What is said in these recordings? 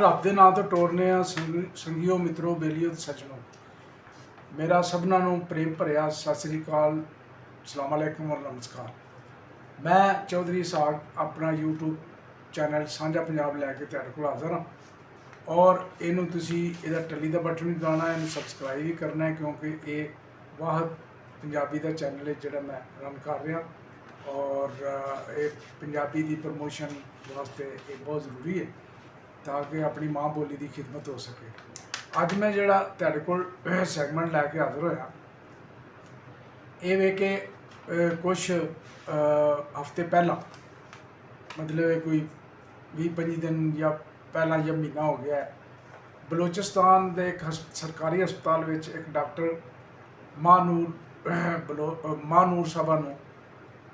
ਰੱਬ ਦੇ ਨਾਂ ਤੋਂ ਟੋਰਨੇ ਆ ਸੰਗੀਓ ਮਿੱਤਰੋ ਬੇਲੀਓ ਤੇ ਸੱਜਣੋ। ਮੇਰਾ ਸਭਨਾਂ ਨੂੰ ਪ੍ਰੇਮ ਭਰਿਆ ਸਤਿ ਸ੍ਰੀ ਅਕਾਲ, ਸਲਾਮ ਅਲੈਕੁਮ ਔਰ ਨਮਸਕਾਰ। ਮੈਂ ਚੌਧਰੀ ਸਾਗ ਆਪਣਾ YouTube ਚੈਨਲ ਸਾਂਝਾ ਪੰਜਾਬ ਲੈ ਕੇ ਤੁਹਾਡੇ ਕੋਲ ਹਾਜ਼ਰ ਹਾਂ ਔਰ ਇਹਨੂੰ ਤੁਸੀਂ ਇਹਦਾ ਟੱਲੀ ਦਾ ਬਟਨ ਵੀ ਦਬਾਉਣਾ, ਇਹਨੂੰ ਸਬਸਕ੍ਰਾਈਬ ਵੀ ਕਰਨਾ ਹੈ ਕਿਉਂਕਿ ਇਹ ਵਾਹਦ ਪੰਜਾਬੀ ਦਾ ਚੈਨਲ ਹੈ ਜਿਹੜਾ ਮੈਂ ਰਨ ਕਰ ਰਿਹਾ ਔਰ ਇਹ ਪੰਜਾਬੀ ਦੀ ਪ੍ਰਮੋਸ਼ਨ ਵਾਸਤੇ ਇਹ ਬਹੁਤ ਜ਼ਰੂਰੀ ਹੈ ਤਾਂ ਕਿ ਆਪਣੀ ਮਾਂ ਬੋਲੀ ਦੀ ਖਿਦਮਤ ਹੋ ਸਕੇ। ਅੱਜ ਮੈਂ ਜਿਹੜਾ ਤੁਹਾਡੇ ਕੋਲ ਸੈਗਮੈਂਟ ਲੈ ਕੇ ਹਾਜ਼ਰ ਹੋਇਆ ਇਹ ਵੇ ਕਿ ਕੁਛ ਹਫ਼ਤੇ ਪਹਿਲਾਂ ਮਤਲਬ ਕੋਈ 20-25 ਦਿਨ ਜਾਂ ਪਹਿਲਾਂ ਜਾਂ ਮਹੀਨਾ ਹੋ ਗਿਆ ਹੈ, ਬਲੋਚਿਸਤਾਨ ਦੇ ਇੱਕ ਸਰਕਾਰੀ ਹਸਪਤਾਲ ਵਿੱਚ ਇੱਕ ਡਾਕਟਰ ਮਾਨੂਰ ਸਾਹਿਬਾ ਨੂੰ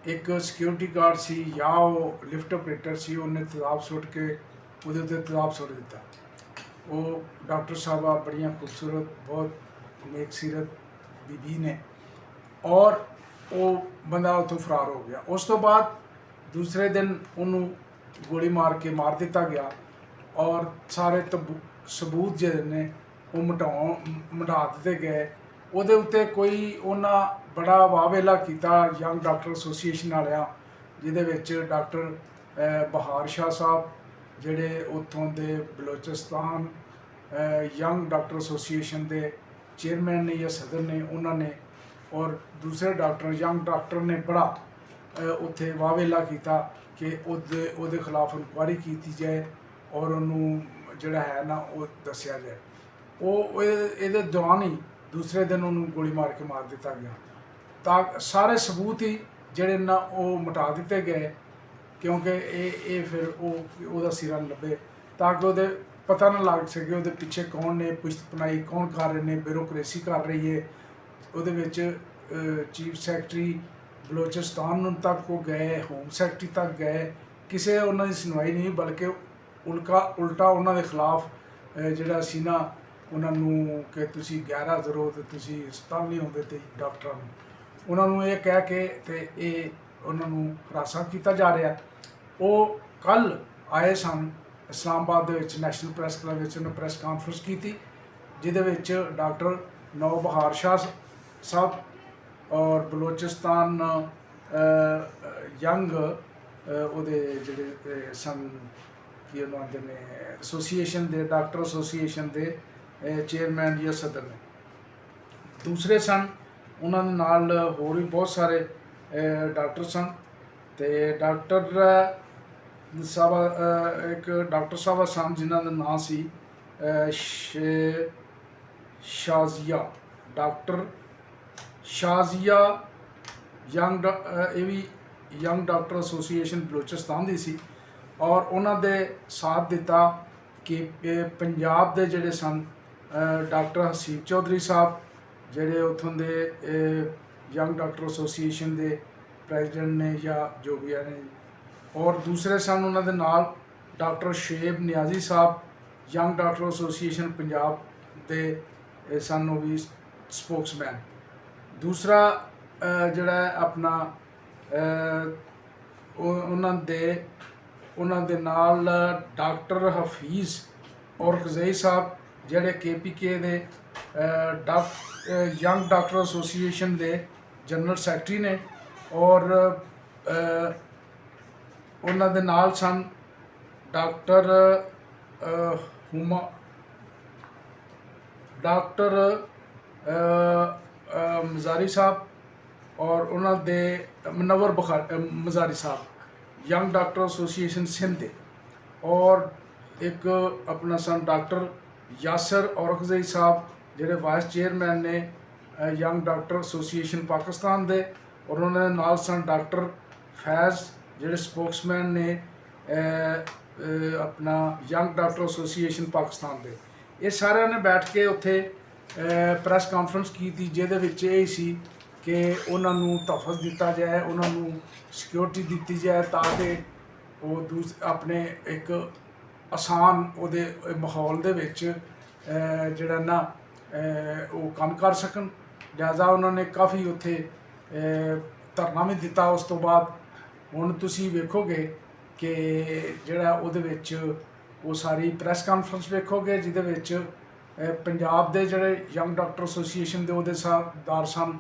ਇੱਕ ਸਿਕਿਉਰਿਟੀ ਗਾਰਡ ਸੀ ਜਾਂ ਉਹ ਲਿਫਟ ਆਪਰੇਟਰ ਸੀ, ਉਹਨੇ ਤੇਜ਼ਾਬ ਸੁੱਟ ਕੇ ਉਹਦੇ ਉੱਤੇ ਤੇਜ਼ਾਬ ਸੁੱਟ ਦਿੱਤਾ। ਉਹ ਡਾਕਟਰ ਸਾਹਿਬਾ ਬੜੀਆਂ ਖੂਬਸੂਰਤ ਬਹੁਤ ਨੇਕ ਸੀਰਤ ਬੀਬੀ ਨੇ ਔਰ ਉਹ ਬੰਦਾ ਉੱਥੋਂ ਫਰਾਰ ਹੋ ਗਿਆ। ਉਸ ਤੋਂ ਬਾਅਦ ਦੂਸਰੇ ਦਿਨ ਉਹਨੂੰ ਗੋਲੀ ਮਾਰ ਕੇ ਮਾਰ ਦਿੱਤਾ ਗਿਆ ਔਰ ਸਾਰੇ ਸਬੂਤ ਜਿਹੜੇ ਨੇ ਉਹ ਮਿਟਾ ਦਿੱਤੇ ਗਏ। ਉਹਦੇ ਉੱਤੇ ਕੋਈ ਉਹਨਾਂ ਬੜਾ ਵਾਹਵੇਲਾ ਕੀਤਾ ਯੰਗ ਡਾਕਟਰ ਐਸੋਸੀਏਸ਼ਨ ਵਾਲਿਆਂ, ਜਿਹਦੇ ਵਿੱਚ ਡਾਕਟਰ ਬਹਾਰ ਸ਼ਾਹ ਸਾਹਿਬ ਜਿਹੜੇ ਉੱਥੋਂ ਦੇ ਬਲੋਚਿਸਤਾਨ ਯੰਗ ਡਾਕਟਰ ਐਸੋਸੀਏਸ਼ਨ ਦੇ ਚੇਅਰਮੈਨ ਨੇ ਜਾਂ ਸਦਰ ਨੇ, ਉਹਨਾਂ ਨੇ ਔਰ ਦੂਸਰੇ ਡਾਕਟਰ ਯੰਗ ਡਾਕਟਰ ਨੇ ਬੜਾ ਉੱਥੇ ਵਾਹਵੇਲਾ ਕੀਤਾ ਕਿ ਉਹਦੇ ਖਿਲਾਫ ਇਨਕੁਆਇਰੀ ਕੀਤੀ ਜਾਏ ਔਰ ਉਹਨੂੰ ਜਿਹੜਾ ਹੈ ਨਾ ਉਹ ਦੱਸਿਆ ਜਾਏ। ਉਹ ਇਹਦੇ ਦੌਰਾਨ ਹੀ ਦੂਸਰੇ ਦਿਨ ਉਹਨੂੰ ਗੋਲੀ ਮਾਰ ਕੇ ਮਾਰ ਦਿੱਤਾ ਗਿਆ। ਤਾਂ ਸਾਰੇ ਸਬੂਤ ਹੀ ਜਿਹੜੇ ਨਾ ਉਹ ਮਿਟਾ ਦਿੱਤੇ ਗਏ ਕਿਉਂਕਿ ਇਹ ਫਿਰ ਉਹਦਾ ਸਿਰਾ ਲੱਭੇ ਤਾਂ ਕਿ ਉਹਦੇ ਪਤਾ ਨਾ ਲੱਗ ਸਕੇ ਉਹਦੇ ਪਿੱਛੇ ਕੌਣ ਨੇ, ਪੁਸ਼ਤਪਨਾਹੀ ਕੌਣ ਕਰ ਰਹੇ ਨੇ, ਬਿਊਰੋਕਰੇਸੀ ਕਰ ਰਹੀ ਹੈ। ਉਹਦੇ ਵਿੱਚ ਚੀਫ ਸੈਕਟਰੀ ਬਲੋਚਿਸਤਾਨ ਨੂੰ ਤੱਕ ਉਹ ਗਏ, ਹੋਮ ਸੈਕਟਰੀ ਤੱਕ ਗਏ, ਕਿਸੇ ਉਹਨਾਂ ਦੀ ਸੁਣਵਾਈ ਨਹੀਂ ਬਲਕਿ ਉਲਟਾ ਉਹਨਾਂ ਦੇ ਖਿਲਾਫ ਜਿਹੜਾ ਸੀ ਨਾ ਉਹਨਾਂ ਨੂੰ ਕਿ ਤੁਸੀਂ ਗੈਰ ਹਾਜ਼ਰ ਹੋ ਅਤੇ ਤੁਸੀਂ ਹਸਪਤਾਲ ਨਹੀਂ ਆਉਂਦੇ ਤੇ ਡਾਕਟਰਾਂ ਨੂੰ ਉਹਨਾਂ ਨੂੰ ਇਹ ਕਹਿ ਕੇ ਅਤੇ ਇਹ ਉਹਨਾਂ ਨੂੰ ਹਰਾਸਾਂ ਕੀਤਾ ਜਾ ਰਿਹਾ। ਉਹ ਕੱਲ੍ਹ ਆਏ ਸਨ ਇਸਲਾਮਾਬਾਦ ਦੇ ਵਿੱਚ ਨੈਸ਼ਨਲ ਪ੍ਰੈਸ ਕਲੱਬ ਵਿੱਚ ਉਹਨੇ ਪ੍ਰੈਸ ਕਾਨਫਰੰਸ ਕੀਤੀ ਜਿਹਦੇ ਵਿੱਚ ਡਾਕਟਰ ਬਹਾਰ ਸ਼ਾਹ ਸਾਹਿਬ ਔਰ ਬਲੋਚਿਸਤਾਨ ਯੰਗ ਉਹਦੇ ਜਿਹੜੇ ਸਨ ਕੀ ਉਹਨੂੰ ਆਉਂਦੇ ਨੇ ਐਸੋਸੀਏਸ਼ਨ ਦੇ ਡਾਕਟਰ ਐਸੋਸੀਏਸ਼ਨ ਦੇ ਚੇਅਰਮੈਨ ਜਾਂ ਸਦਰ ਨੇ, ਦੂਸਰੇ ਸਨ ਉਹਨਾਂ ਦੇ ਨਾਲ ਹੋਰ ਵੀ ਬਹੁਤ ਸਾਰੇ ਡਾਕਟਰ ਸਨ ਅਤੇ ਡਾਕਟਰ ਸਾਹਿਬਾ ਇੱਕ ਡਾਕਟਰ ਸਾਹਿਬਾ ਸਨ ਜਿਨ੍ਹਾਂ ਦਾ ਨਾਂ ਸੀ ਸ਼ਾਜ਼ੀਆ, ਡਾਕਟਰ ਸ਼ਾਜ਼ੀਆ ਯੰਗ ਇਹ ਵੀ ਯੰਗ ਡਾਕਟਰ ਐਸੋਸੀਏਸ਼ਨ ਬਲੋਚਿਸਤਾਨ ਦੀ ਸੀ ਔਰ ਉਹਨਾਂ ਦੇ ਸਾਥ ਦਿੱਤਾ ਕਿ ਪੰਜਾਬ ਦੇ ਜਿਹੜੇ ਸਨ ਡਾਕਟਰ ਹਸੀਬ ਚੌਧਰੀ ਸਾਹਿਬ ਜਿਹੜੇ ਉੱਥੋਂ ਦੇ ਯੰਗ ਡਾਕਟਰ ਐਸੋਸੀਏਸ਼ਨ ਦੇ ਪ੍ਰੈਜ਼ੀਡੈਂਟ ਨੇ ਜਾਂ ਜੋ ਵੀ ਨੇ, ਔਰ ਦੂਸਰੇ ਸਨ ਉਹਨਾਂ ਦੇ ਨਾਲ ਡਾਕਟਰ ਸ਼ੇਬ ਨਿਆਜ਼ੀ ਸਾਹਿਬ ਯੰਗ ਡਾਕਟਰ ਐਸੋਸੀਏਸ਼ਨ ਪੰਜਾਬ ਦੇ ਸਨ, ਉਹ ਵੀ ਸਪੋਕਸਮੈਨ। ਦੂਸਰਾ ਜਿਹੜਾ ਆਪਣਾ ਉਹਨਾਂ ਦੇ ਨਾਲ ਡਾਕਟਰ ਹਫੀਜ਼ ਔਰਕਜ਼ਈ ਸਾਹਿਬ ਜਿਹੜੇ KPK ਦੇ ਯੰਗ ਡਾਕਟਰ ਐਸੋਸੀਏਸ਼ਨ ਦੇ ਜਨਰਲ ਸੈਕਟਰੀ ਨੇ ਔਰ ਉਹਨਾਂ ਦੇ ਨਾਲ ਸਨ ਡਾਕਟਰ ਮਜ਼ਾਰੀ ਸਾਹਿਬ ਔਰ ਉਹਨਾਂ ਦੇ ਮਨਵਰ ਮਜ਼ਾਰੀ ਸਾਹਿਬ ਯੰਗ ਡਾਕਟਰ ਐਸੋਸੀਏਸ਼ਨ ਸਿੰਧ ਦੇ, ਔਰ ਇੱਕ ਆਪਣਾ ਸਨ ਡਾਕਟਰ ਯਾਸਰ ਔਰਕਜ਼ਈ ਸਾਹਿਬ ਜਿਹੜੇ ਵਾਈਸ ਚੇਅਰਮੈਨ ਨੇ ਯੰਗ ਡਾਕਟਰ ਐਸੋਸੀਏਸ਼ਨ ਪਾਕਿਸਤਾਨ ਦੇ, ਔਰ ਉਹਨਾਂ ਦੇ ਨਾਲ ਸਨ ਡਾਕਟਰ ਫੈਜ਼ ਜਿਹੜੇ ਸਪੋਕਸਮੈਨ ਨੇ ਆਪਣਾ ਯੰਗ ਡਾਕਟਰ ਐਸੋਸੀਏਸ਼ਨ ਪਾਕਿਸਤਾਨ ਦੇ। ਇਹ ਸਾਰਿਆਂ ਨੇ ਬੈਠ ਕੇ ਉੱਥੇ ਪ੍ਰੈਸ ਕਾਨਫਰੰਸ ਕੀਤੀ ਜਿਹਦੇ ਵਿੱਚ ਇਹ ਸੀ ਕਿ ਉਹਨਾਂ ਨੂੰ ਤਹਫ਼ੁਜ਼ ਦਿੱਤਾ ਜਾਏ, ਉਹਨਾਂ ਨੂੰ ਸਿਕਿਉਰਿਟੀ ਦਿੱਤੀ ਜਾਏ ਤਾਂ ਕਿ ਉਹ ਆਪਣੇ ਇੱਕ ਆਸਾਨ ਉਹਦੇ ਮਾਹੌਲ ਦੇ ਵਿੱਚ ਜਿਹੜਾ ਨਾ ਉਹ ਕੰਮ ਕਰ ਸਕਣ। ਲਿਹਾਜ਼ਾ ਉਹਨਾਂ ਨੇ ਕਾਫੀ ਉੱਥੇ ਧਰਨਾ ਵੀ ਦਿੱਤਾ। ਉਸ ਤੋਂ ਬਾਅਦ ਹੁਣ ਤੁਸੀਂ ਵੇਖੋਗੇ ਕਿ ਜਿਹੜਾ ਉਹਦੇ ਵਿੱਚ ਉਹ ਸਾਰੀ ਪ੍ਰੈਸ ਕਾਨਫਰੰਸ ਵੇਖੋਗੇ ਜਿਹਦੇ ਵਿੱਚ ਪੰਜਾਬ ਦੇ ਜਿਹੜੇ ਯੰਗ ਡਾਕਟਰ ਐਸੋਸੀਏਸ਼ਨ ਦੇ ਉਹਦੇ ਸਰਦਾਰ ਸਨ,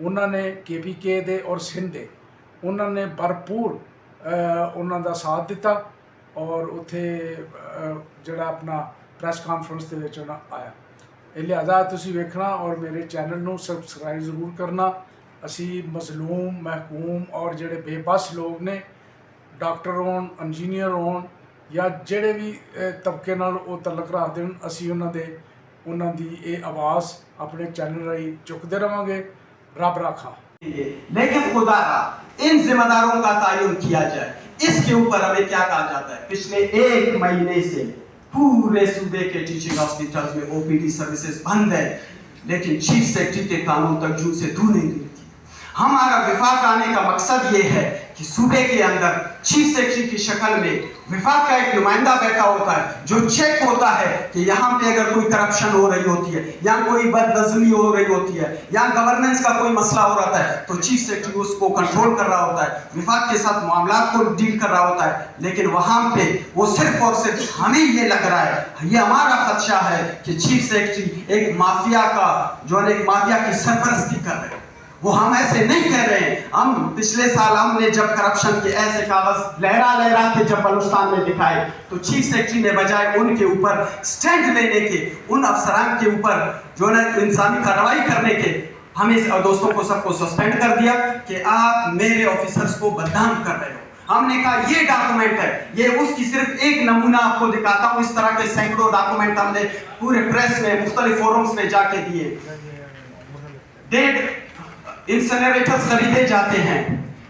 ਉਹਨਾਂ ਨੇ KPK ਦੇ ਔਰ ਸਿੰਧ ਦੇ ਉਹਨਾਂ ਨੇ ਭਰਪੂਰ ਉਹਨਾਂ ਦਾ ਸਾਥ ਦਿੱਤਾ ਔਰ ਉੱਥੇ ਜਿਹੜਾ ਆਪਣਾ ਪ੍ਰੈਸ ਕਾਨਫਰੰਸ ਦੇ ਵਿੱਚ ਉਹਨਾਂ ਆਇਆ। ਇਹ ਲਿਹਾਜ਼ਾ ਤੁਸੀਂ ਵੇਖਣਾ ਔਰ ਮੇਰੇ ਚੈਨਲ ਨੂੰ ਸਬਸਕ੍ਰਾਈਬ ਜ਼ਰੂਰ ਕਰਨਾ। ਅਸੀਂ ਮਜ਼ਲੂਮ, ਮਹਿਕੂਮ ਔਰ ਜਿਹੜੇ ਬੇਬਸ ਲੋਕ ਨੇ, ਡਾਕਟਰ ਹੋਣ, ਇੰਜੀਨੀਅਰ ਹੋਣ ਜਾਂ ਜਿਹੜੇ ਵੀ ਤਬਕੇ ਨਾਲ ਉਹ ਤਲਕ ਰੱਖਦੇ ਹਨ, ਅਸੀਂ ਉਹਨਾਂ ਦੀ ਇਹ ਆਵਾਜ਼ ਆਪਣੇ ਚੈਨਲ ਰਾਹੀਂ ਚੁੱਕਦੇ ਰਹਾਂਗੇ। रब रखा। लेकिन खुदा इन जिम्मेदारों का तायुन किया जाए, इसके ऊपर हमें क्या कहा जाता है? पिछले 1 महीने से पूरे सूबे के टीचिंग हॉस्पिटल्स में OPD सर्विसेज बंद है, लेकिन चीफ सेक्रेटरी के कानून तक जू से धू नहीं गिरती। हमारा विफाक आने का मकसद ये है कि सूबे के अंदर चीफ सेक्रेटरी की शक्ल में विफाक का एक नुमाइंदा बैठा होता है जो चेक होता है कि यहाँ पे अगर कोई करप्शन हो रही होती है या कोई बदनज़मी हो रही होती है या गवर्नेंस का कोई मसला हो रहा है तो चीफ सेक्रेटरी उसको कंट्रोल कर रहा होता है, विफाक के साथ मामलात को डील कर रहा होता है। लेकिन वहाँ पे वो सिर्फ और सिर्फ हमें ये लग रहा है, ये हमारा खदशा है कि चीफ सेक्रेटरी एक माफिया का जो एक माफिया की सरपरस्ती कर रहे हैं। वो हम ऐसे नहीं कह रहे हैं। हम पिछले साल हमने जब करप्शन के ऐसे कागज लहरा के जब बलूचिस्तान में दिखाए तो चीफ सेक्रेटरी ने बजाय उनके ऊपर स्टैंड लेने के, उन अफसरान के ऊपर जो है इंसानी कार्रवाई करने के, हमें दोस्तों को सबको सस्पेंड कर दिया कि आप मेरे ऑफिसर्स को बदनाम कर रहे हो। हमने कहा ये डॉक्यूमेंट है, ये उसकी सिर्फ एक नमूना आपको दिखाता हूँ। इस तरह के सैकड़ों डॉक्यूमेंट हमने पूरे प्रेस में मुख्तलिफ फोरम्स में जाके दिए। 1.5 इंसिनरेटर खरीदे जाते हैं,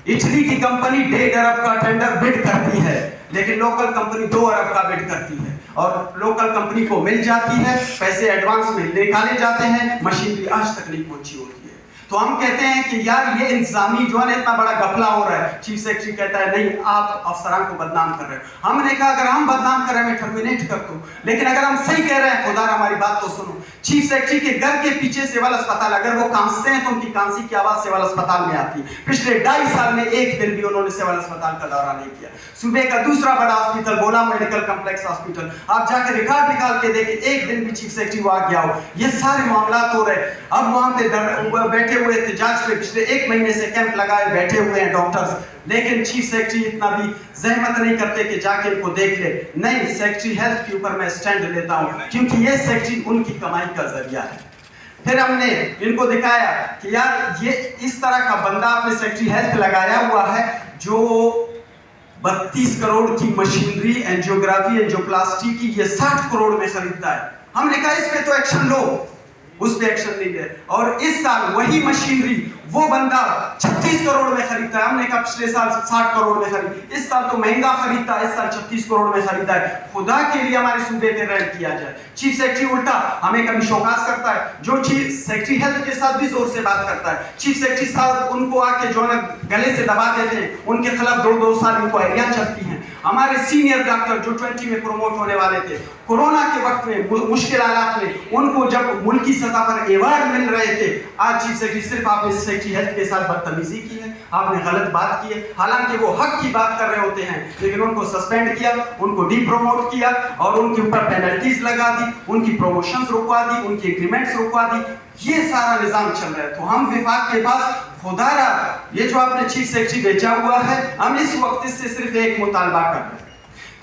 इटली की कंपनी 1.5 अरब का टेंडर बिड करती है, लेकिन लोकल कंपनी 2 अरब का बिड करती है और लोकल कंपनी को मिल जाती है, पैसे एडवांस में निकाले जाते हैं, मशीनरी आज तक नहीं पहुंची होती है। तो हम कहते हैं कि यार ये इंतजामी जो है इतना बड़ा घपला हो रहा है। चीफ सेक्रेटरी कहता है नहीं, आप अफसरान को बदनाम कर रहे हो। हमने कहा अगर हम बदनाम कर रहे हैं मैं टर्मिनेट कर दूं, लेकिन अगर हम सही कह रहे हैं, खुदा हमारी बात तो सुनो। चीफ सेक्रेटरी के घर के पीछे सिविल अस्पताल, अगर वो कांसते हैं तो उनकी कांसी की आवाज सिविल अस्पताल में आती है। पिछले 2.5 साल में एक दिन भी उन्होंने सिविल अस्पताल का दौरा नहीं किया। सूबे का दूसरा बड़ा हॉस्पिटल बोला मेडिकल कॉम्प्लेक्स हॉस्पिटल, आप जाकर रिकॉर्ड निकाल के देखें, एक दिन भी चीफ सेक्रेटरी वहां गया हो। ये सारे मामला हो रहे। अब वहां पे बैठे हुए एहतजाज पे पिछले 1 महीने से कैंप लगाए बैठे हुए हैं डॉक्टर्स, लेकिन चीफ सेक्रेटरी इतना भी जहमत नहीं करते कि जाके इनको देख ले। नहीं, सेक्रेटरी हेल्थ के ऊपर मैं स्टैंड लेता हूं क्योंकि ये सेक्रेटरी उनकी कमाई का जरिया है। फिर हमने इनको दिखाया कि यार ये इस तरह का बंदा आपने सेक्रेटरी हेल्थ लगाया हुआ है जो 32 करोड़ की मशीनरी, एंजियोग्राफी, एंजियोप्लास्टी की ये 60 करोड़ में खरीदता है। हमने कहा इस पे तो एक्शन लो, उस पे एक्शन नहीं ले। और इस साल वही मशीनरी वो बंदा 36 करोड़ में खरीदता है। हमने कहा पिछले साल 60 करोड़ में खरीद, इस साल तो महंगा खरीदता है, इस साल 36 करोड़ में खरीदा है। खुदा के लिए हमारे सूबे पे रेड किया जाए। चीफ सेक्रेटरी उल्टा हमें कभी शोकास करता है, जो चीफ सेक्रेटरी हेल्थ के साथ भी जोर से बात करता है। चीफ सेक्रेटरी साहब उनको आके जो है गले से दबा देते हैं, उनके खिलाफ 2-2 साल इंक्वायरियां चलती हैं। हमारे सीनियर डॉक्टर जो 20 में प्रमोट होने वाले थे, कोरोना के वक्त में मुश्किल हालात में उनको जब मुल्की सतह पर अवार्ड मिल रहे थे, आज चीफ सेक्रेटरी सिर्फ आपने सेक्रेटरी हेल्थ के साथ बदतमीजी की है, आपने गलत बात की है। हालांकि वो हक की बात कर रहे होते हैं, लेकिन उनको सस्पेंड किया, उनको डी प्रमोट किया और उनके ऊपर पेनल्टीज लगा दी, उनकी प्रमोशंस रुकवा दी, उनकी एग्रीमेंट्स रुकवा दी। ये सारा निजाम चल रहा है। तो हम विफाक के पास खुदारा ये जो आपने चीफ सेक्रेटरी भेजा हुआ है, हम इस वक्त से सिर्फ एक मुतालबा कर रहे हैं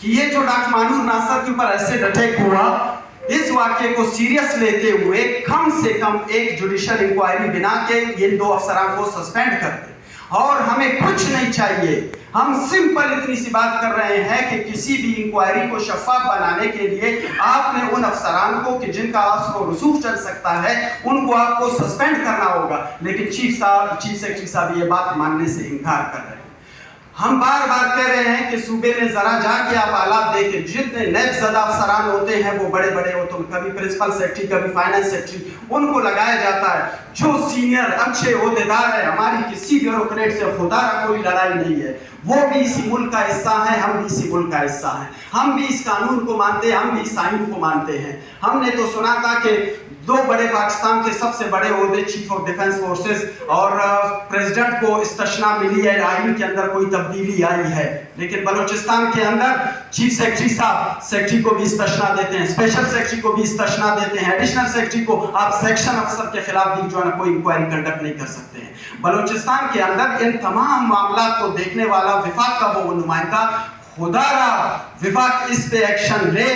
कि ये जो डॉक्टर मानूर नासर के ऊपर एसिड अटैक हुआ, इस वाक्य को सीरियस लेते हुए कम से कम एक जुडिशियल इंक्वायरी बिना के इन 2 अफसरान को सस्पेंड कर दे। और हमें कुछ नहीं चाहिए, हम सिंपल इतनी सी बात कर रहे हैं कि किसी भी इंक्वायरी को शफाफ बनाने के लिए आपने उन अफसरान को कि जिनका असर व रसूख चल सकता है उनको आपको सस्पेंड करना होगा। लेकिन चीफ सेक्रेटरी साहब ये बात मानने से इनकार कर रहे हैं। हम बार बार कह रहे हैं कि सूबे में जरा जाके आप हालात देखें, जितने नैबज़दा अफसरान होते हैं वो बड़े बड़े होते हैं, कभी प्रिंसिपल सेक्रेटरी, कभी फाइनेंस सेक्रेटरी, उनको लगाया जाता है। जो सीनियर अच्छे ओहदेदार है, हमारी किसी ब्यूरोक्रेट से खुदा कोई लड़ाई नहीं है, वो भी इसी मुल्क का हिस्सा है, हम भी इसी मुल्क का हिस्सा हैं, हम भी इस कानून को मानते हैं, हम भी इस आइन को मानते हैं। हमने तो सुना था कि दो बड़े पाकिस्तान के सबसे बड़े ओहदे चीफ ऑफ डिफेंस फोर्सेस और प्रेसिडेंट को इस्तशना मिली है, आइन के अंदर कोई तब्दीली आई है, लेकिन बलूचिस्तान के अंदर चीफ सेक्रेटरी साहब सेक्रेटरी को भी इस्तशना देते हैं, स्पेशल सेक्रेटरी को भी इस्तशना देते हैं, एडिशनल सेक्रेटरी को आप सेक्शन अफसर के खिलाफ भी जो है कोई इंक्वायरी कंडक्ट नहीं कर सकते हैं। बलूचिस्तान के अंदर इन तमाम मामला को देखने वाला विफाक का वो नुमाइंदा, खुदारा विफाक इस पे एक्शन ले।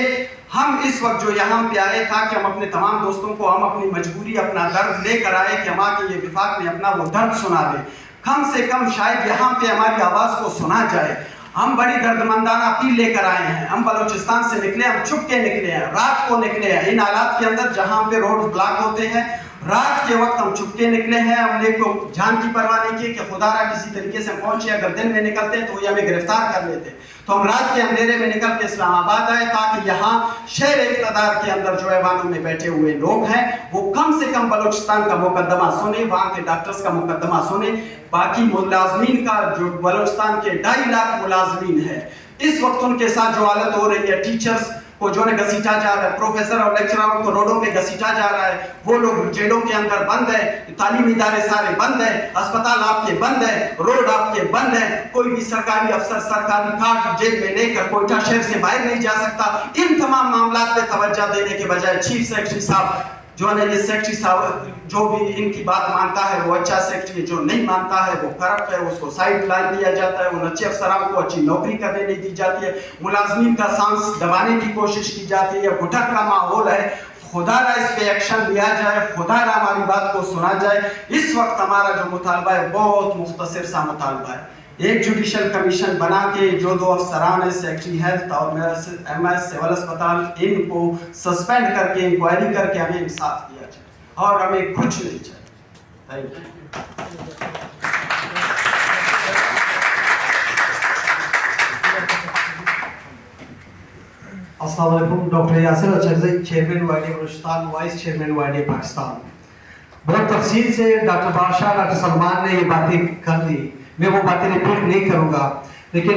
हम इस वक्त जो यहाँ पे आए था कि हम अपने तमाम दोस्तों को हम अपनी मजबूरी अपना दर्द लेकर आए कि हम आके ये विफाक में अपना वो दर्द सुना दे, कम से कम शायद यहाँ पे हमारी आवाज़ को सुना जाए। हम बड़ी दर्दमंदाना अपील लेकर आए हैं, हम बलूचिस्तान से निकले, हम छुप के निकले हैं, रात को निकले हैं, इन हालात के अंदर जहाँ पे रोड ब्लॉक होते हैं, रात के वक्त हम छुपके निकले हैं। हमने को जान की परवाह नहीं की कि खुदा ना किसी तरीके से पहुंचे, अगर दिन में निकलते तो ये हमें गिरफ्तार कर लेते। तो हम रात के अंधेरे में निकल के इस्लामाबाद आए ताकि यहाँ शहर इक़्तिदार के अंदर जो ऐवानों में बैठे हुए लोग हैं वो कम से कम बलूचिस्तान का मुकदमा सुने, वहाँ के डॉक्टर्स का मुकदमा सुने, बाकी मुलाजमीन का जो बलूचिस्तान के 2.5 लाख मुलाजमीन है, इस वक्त उनके साथ जो हालत हो रही है, टीचर्स को जो है घसीटा जा रहा है, प्रोफेसर और लेक्चररों को रोडों पे घसीटा जा रहा है, वो लोग जेलों के अंदर बंद है, तालीमी इदारे सारे बंद है, अस्पताल आपके बंद है, रोड आपके बंद है, कोई भी सरकारी अफसर सरकारी कार्ड जेब में लेकर कोयटा शहर से बाहर नहीं जा सकता। इन तमाम मामला पे तवज्जो देने के बजाय चीफ सेक्रेटरी साहब जो है ये सेक्रेटरी साहब जो भी इनकी बात मानता है वो अच्छा सेक्रेटरी है, जो नहीं मानता है वो करप्ट है, उसको साइड लाइन दिया जाता है, उन अच्छे अफसरान को अच्छी नौकरी करने नहीं दी जाती है, मुलाजमीन का सांस दबाने की कोशिश की जाती है, घुटक का माहौल है। खुदारा इस पे एक्शन लिया जाए, खुदारा हमारी बात को सुना जाए। इस वक्त हमारा जो मुतालबा है बहुत मुख्तसर सा मुतालबा है, एक जुडिशल कमीशन बना के जो 2 अफसरान है सेक्रेटरी हेल्थ और MS सिविल अस्पताल, इनको सस्पेंड करके इंक्वायरी करके हमें इंसाफ दिया जाए और हमें कुछ नहीं चाहिए। Thank you. अस्सलाम वालेकुम। Doctor Yasir Achakzai, chairman YD Balochistan, vice chairman YD Pakistan. बहुत तफसील से डॉक्टर बादशाह, डॉक्टर सलमान ने ये बातें कर दी, मैं वो बातें रिपीट नहीं करूँगा, लेकिन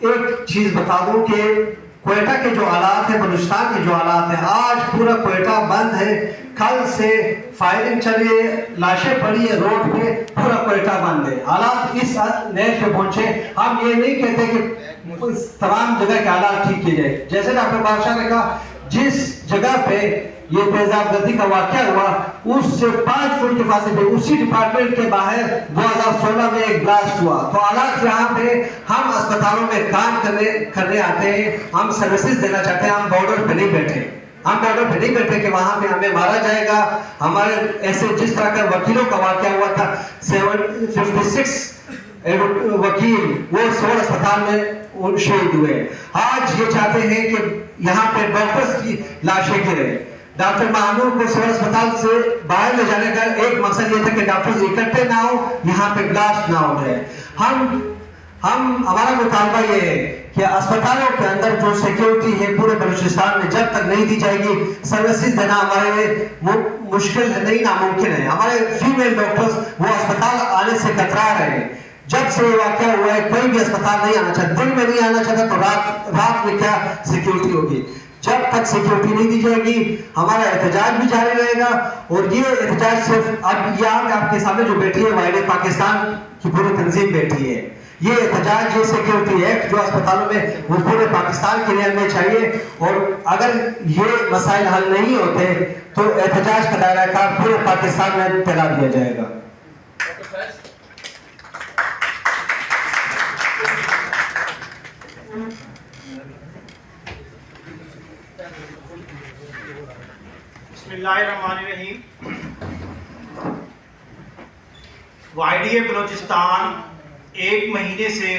एक चीज़ बता दूँ कि क्वेटा के जो हालात है, बलूचिस्तान के जो हालात है, आज पूरा क्वेटा बंद है, कल से फायरिंग चली है, लाशें पड़ी है रोड पे, पूरा क्वेटा बंद है। हालात इस नेट पे पहुंचे, हम ये नहीं कहते कि तमाम जगह के हालात ठीक किए जाए। जैसे डॉक्टर बादशाह ने कहा, जिस जगह पे ये तेजाब गर्दी का वाक़या हुआ उससे 5 फुट के फासले पे उसी डिपार्टमेंट के बाहर 2016 में एक ब्लास्ट हुआ। तो हालात यहाँ पे हम अस्पतालों में काम करने आते हैं, हम सर्विसेज देना चाहते हैं, हम बॉर्डर पे नहीं बैठे, हम बॉर्डर पे नहीं बैठे कि वहाँ पे हमें मारा जाएगा। हमारे ऐसे जिस तरह का वकीलों का वाक़या हुआ था, 56 वकील वो सिविल अस्पताल में शहीद हुए। आज ये चाहते हैं कि यहाँ पे डॉक्टर्स की लाशें गिरे। डॉक्टर मामूर को सिविल अस्पताल से बाहर ले जाने का एक मकसद ये था कि डॉक्टर्स इकट्ठे ना हो, यहाँ पे ब्लास्ट ना हो जाए। हम हमारा मुतालबा ये है कि अस्पतालों के अंदर जो सिक्योरिटी है पूरे बलूचिस्तान में जब तक नहीं दी जाएगी, सर्विसेज देना हमारे लिए मुश्किल नहीं, नामुमकिन है। हमारे फीमेल डॉक्टर्स वो अस्पताल आने से कतरा रहे हैं। जब से वाक़या हुआ है कोई भी अस्पताल नहीं आना चाहता, दिन में नहीं आना चाहता तो रात में क्या सिक्योरिटी होगी। जब तक सिक्योरिटी नहीं दी जाएगी हमारा एहतजाज भी जारी रहेगा। और ये एहतजाज सिर्फ अब यहाँ आपके सामने जो बैठी है वाइड पाकिस्तान की पूरी तंजीम बैठी है, ये एहतजाज, ये सिक्योरिटी एक्ट जो अस्पतालों में वो पूरे पाकिस्तान के लिए हमें चाहिए। और अगर ये मसाइल हल नहीं होते तो एहतजाज का दायरा कार पूरे पाकिस्तान में फैला दिया जाएगा। बिस्मिल्लाहिर्रहमानिर्रहीम। वाइडी बलूचिस्तान 1 महीने से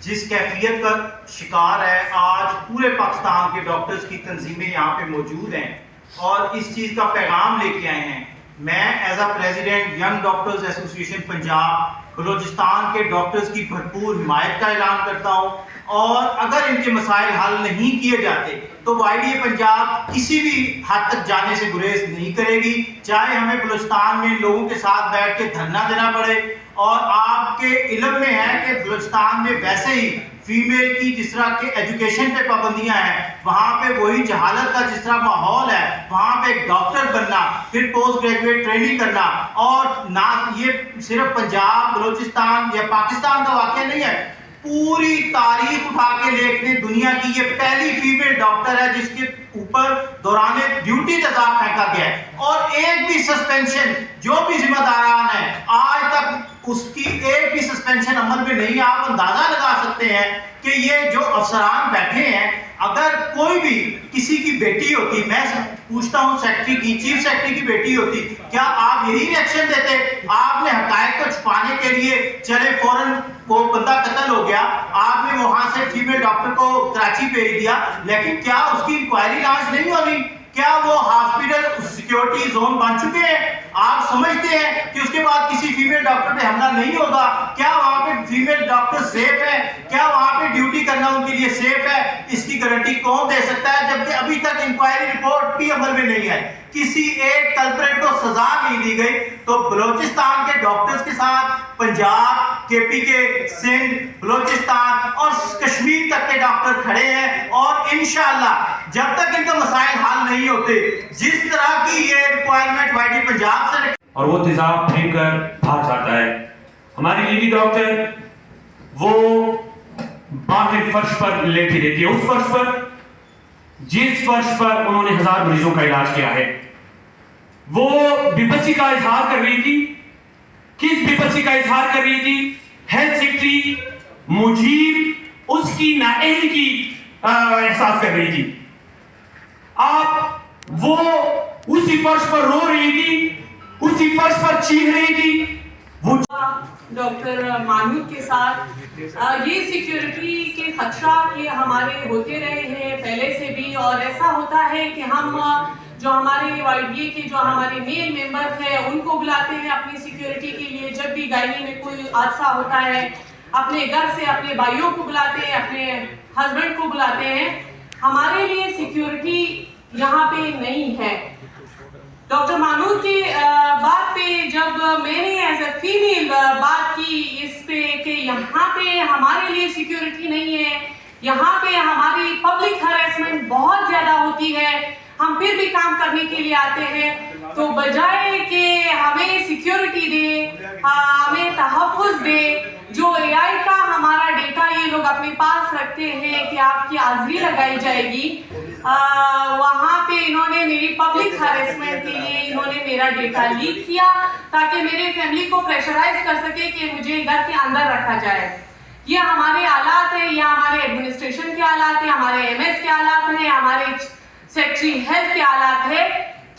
जिस कैफियत का शिकार है, आज पूरे पाकिस्तान के डॉक्टर्स की तंजीमें यहाँ पे मौजूद हैं और इस चीज़ का पैगाम लेके आए हैं। मैं as a president Young Doctors Association Punjab Balochistan के डॉक्टर्स की भरपूर हिमायत का ऐलान करता हूँ اور اگر ان کے مسائل حل نہیں کیے جاتے تو YDA پنجاب کسی بھی حد تک جانے سے گریز نہیں کرے گی، چاہے ہمیں بلوچستان میں لوگوں کے ساتھ بیٹھ کے دھرنا دینا پڑے۔ اور آپ کے علم میں ہے کہ بلوچستان میں ویسے ہی فیمیل کی جس طرح کے ایجوکیشن پہ پابندیاں ہیں، وہاں پہ وہی جہالت کا جس طرح ماحول ہے، وہاں پہ ایک ڈاکٹر بننا، پھر پوسٹ گریجویٹ ٹریننگ کرنا، اور نہ یہ صرف پنجاب بلوچستان یا پاکستان کا واقعہ نہیں ہے، پوری تاریخ اٹھا کے دیکھنے دنیا کی یہ پہلی فیمیل ڈاکٹر ہے جس کے اوپر دوران ڈیوٹی تیزاب پھینکا گیا ہے، اور ایک بھی سسپینشن جو بھی ذمہ داران ہیں آج تک اس کی ایک بھی سسپینشن عمل میں نہیں۔ آپ اندازہ لگا سکتے ہیں کہ یہ جو افسران بیٹھے ہیں، اگر کوئی بھی کسی کی بیٹی ہوتی، میں پوچھتا ہوں سیکٹری کی، چیف سیکٹری کی بیٹی ہوتی، کیا آپ یہی ریئیکشن دیتے؟ آپ نے حقائق کو چھپانے کے لیے چلے فوراً وہ بندہ قتل ہو گیا، آپ نے وہاں سے فیمیل ڈاکٹر کو کراچی بھیج دیا، لیکن کیا اس کی انکوائری لانچ نہیں ہونی؟ کیا وہ ہاسپٹل سیکیورٹی زون بن چکے ہیں؟ آپ سمجھتے ہیں کہ اس کے بعد کسی فیمیل ڈاکٹر پہ حملہ نہیں ہوگا؟ کیا وہاں پہ فیمیل ڈاکٹر سیف ہے؟ کیا وہاں پہ ڈیوٹی کرنا ان کے لیے سیف ہے؟ اس کی گارنٹی کون دے سکتا ہے جبکہ ابھی تک انکوائری رپورٹ بھی عمل میں نہیں ہے، کسی ایک کلپریٹ کو سزا نہیں دی گئی؟ تو بلوچستان کے ڈاکٹرز کے ساتھ پنجاب، KP کے، سندھ، بلوچستان اور کشمیر تک کے ڈاکٹر کھڑے ہیں، اور انشاءاللہ جب تک ان کا مسائل حل نہیں ہوتے، جس طرح کی یہ ریکوائرمنٹ YDA پنجاب سے اور وہ تیزاب پھینک کر بھاگ جاتا ہے۔ ہماری لیڈی ڈاکٹر وہ باہر فرش پر لیٹی رہتی ہے، اس فرش پر جس فرش پر انہوں نے 1000 مریضوں کا علاج کیا ہے۔ وہ بے بسی کا اظہار کر رہی تھی۔ کس بے بسی کا اظہار کر رہی تھی؟ ہیلتھ سیکٹری مجیب اس کی نااہلی کی احساس کر رہی تھی۔ آپ وہ اسی فرش پر رو رہی تھی، اسی فرش پر چیخ رہی تھی۔ وہ ڈاکٹر مانوت کے ساتھ یہ سیکیورٹی کے خدشات یہ ہمارے ہوتے رہے ہیں پہلے سے بھی، اور ایسا ہوتا ہے کہ ہم جو ہمارے YDA کے جو ہمارے میل ممبرز ہیں ان کو بلاتے ہیں اپنی سیکیورٹی کے لیے، جب بھی گائنی میں کوئی حادثہ ہوتا ہے اپنے گھر سے اپنے بھائیوں کو بلاتے ہیں، اپنے ہسبینڈ کو بلاتے ہیں۔ ہمارے لیے سیکیورٹی یہاں پہ نہیں ہے۔ ڈاکٹر مانوت کی بات پہ جب میں نے ایز اے فیمیل بات کی اس پہ کہ یہاں پہ ہمارے لیے سیکیورٹی نہیں ہے، یہاں پہ ہماری پبلک ہریسمنٹ بہت زیادہ ہوتی ہے، ہم پھر بھی کام کرنے کے لیے آتے ہیں، تو بجائے کہ ہمیں سیکیورٹی دے، ہمیں تحفظ دے، جو AI کا ہمارا ڈیٹا یہ لوگ اپنے پاس رکھتے ہیں کہ آپ کی حاضری لگائی جائے گی، وہاں پہ انہوں نے میری پبلک ہریسمنٹ کے لیے انہوں نے میرا ڈیٹا لیک کیا تاکہ میرے فیملی کو پریشرائز کر سکے کہ مجھے گھر کے اندر رکھا جائے۔ یہ ہمارے آلات ہیں، یہ ہمارے ایڈمنسٹریشن کے آلات ہیں، ہمارے MS کے آلات ہیں، ہمارے سیکٹری ہیلتھ کے آلات ہے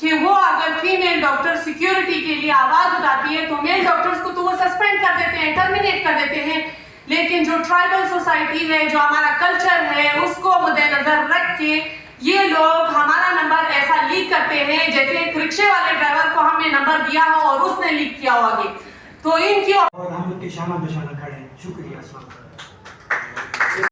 کہ وہ اگر فیمیل ڈاکٹر سیکیورٹی کے لیے آواز اٹھاتی ہے تو میل ڈاکٹرز کو تو وہ سسپینڈ کر دیتے ہیں، ٹرمینیٹ کر دیتے ہیں، لیکن جو ٹرائبل سوسائٹی ہے، جو ہمارا کلچر ہے، اس کو مد نظر رکھ کے یہ لوگ ہمارا نمبر ایسا لیک کرتے ہیں جیسے ایک رکشے والے ڈرائیور کو ہم نے نمبر دیا ہو اور اس نے لیک کیا ہو آگے، تو ان کی اور ہم لوگ کے شانہ بشانہ کھڑے ہیں۔ شکریہ۔